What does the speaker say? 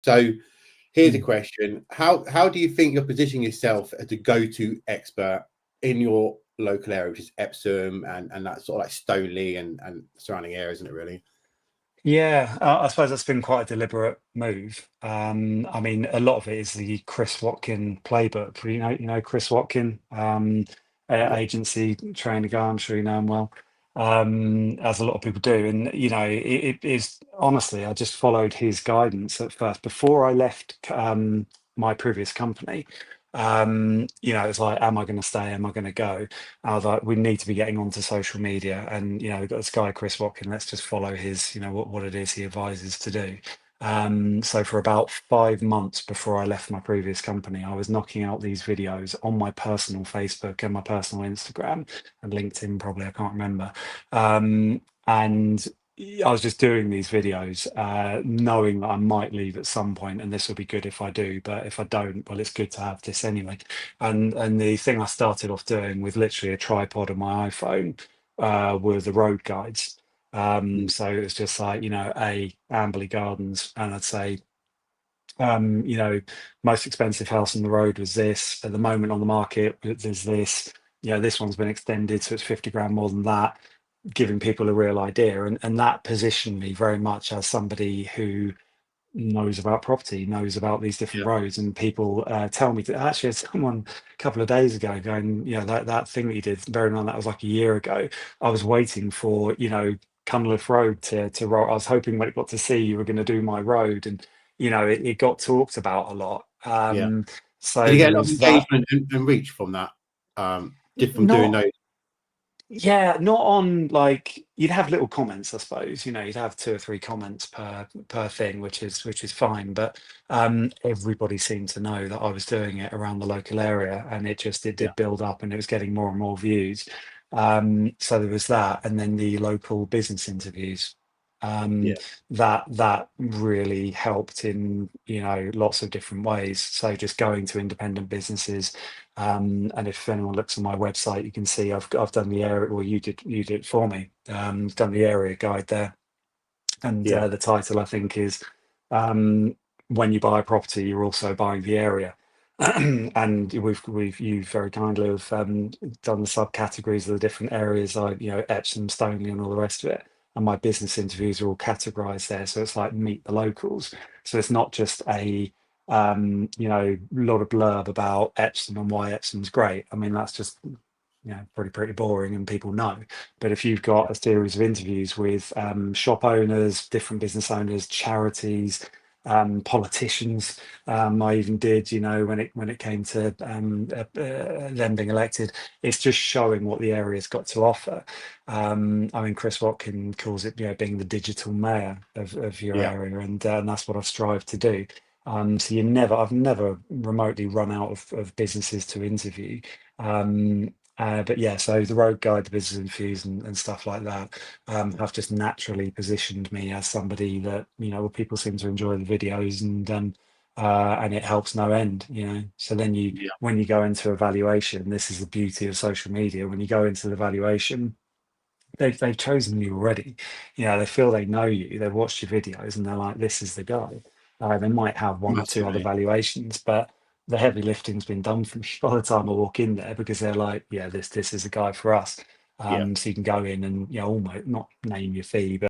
So here's a Mm. question: How do you think you're positioning yourself as a go-to expert in your local area, which is Epsom and that sort of like Stoneleigh and surrounding areas, isn't it really? Yeah, I suppose that's been quite a deliberate move. I mean, a lot of it is the Chris Watkin playbook. You know Chris Watkin, Yeah. agency trainer guy. I'm sure you know him well, as a lot of people do. And it is honestly, I just followed his guidance at first before I left my previous company. It's like, am I going to stay? Am I going to go? I was like, we need to be getting onto social media, and we've got this guy Chris Watkin. Let's just follow his, what it is he advises to do. So for about 5 months before I left my previous company, I was knocking out these videos on my personal Facebook and my personal Instagram and LinkedIn, probably, I can't remember. And I was just doing these videos, knowing that I might leave at some point, and this will be good if I do. But if I don't, well, it's good to have this anyway. And the thing I started off doing with literally a tripod on my iPhone were the road guides. Mm. So it was just like, Amberley Gardens, and I'd say, most expensive house on the road was this. At the moment on the market, there's this. This one's been extended, so it's 50 grand more than that, giving people a real idea. And that positioned me very much as somebody who knows about property, knows about these different Yeah. roads. And people tell me to actually, someone a couple of days ago going, that thing that you did, bearing on that was like a year ago, I was waiting for, Cunliffe Road to roll. I was hoping when it got to see you were going to do my road, and it got talked about a lot. Yeah. Did So you there get a lot of was that. engagement and reach from that? Just from doing Not those? Yeah, not on, like, you'd have little comments, I suppose. You'd have two or three comments per thing, which is fine. But everybody seemed to know that I was doing it around the local area, and it Yeah. did build up, and it was getting more and more views. So there was that, and then the local business interviews. Um, Yeah. that really helped in lots of different ways. So just going to independent businesses, and if anyone looks on my website, you can see I've done the area. Well, you did it for me. Done the area guide there, and Yeah. the title I think is, um, "When you buy a property, you're also buying the area." And you very kindly have done the subcategories of the different areas, like Epsom, Stoneleigh, and all the rest of it. And my business interviews are all categorized there, so it's like meet the locals. So it's not just a lot of blurb about Epsom and why Epsom's great. I mean, that's just pretty boring, and people know. But if you've Yeah. got a series of interviews with shop owners, different business owners, charities, politicians, I even did, when it came to them being elected, it's just showing what the area's got to offer. I mean, Chris Watkin calls it, being the digital mayor of your Yeah. area, and that's what I've strived to do. So I've never remotely run out of businesses to interview. But yeah, so the road guide, the business infuse, and stuff like that, have just naturally positioned me as somebody that, well, people seem to enjoy the videos, and it helps no end. So then Yeah. when you go into evaluation, this is the beauty of social media. When you go into the valuation, they've chosen you already. They feel they know you. They've watched your videos, and they're like, "This is the guy." They might have one or two other Massively. valuations, but the heavy lifting's been done for me by the time I walk in there, because they're like, "Yeah, this is the guy for us." Yeah. So you can go in and almost not name your fee, but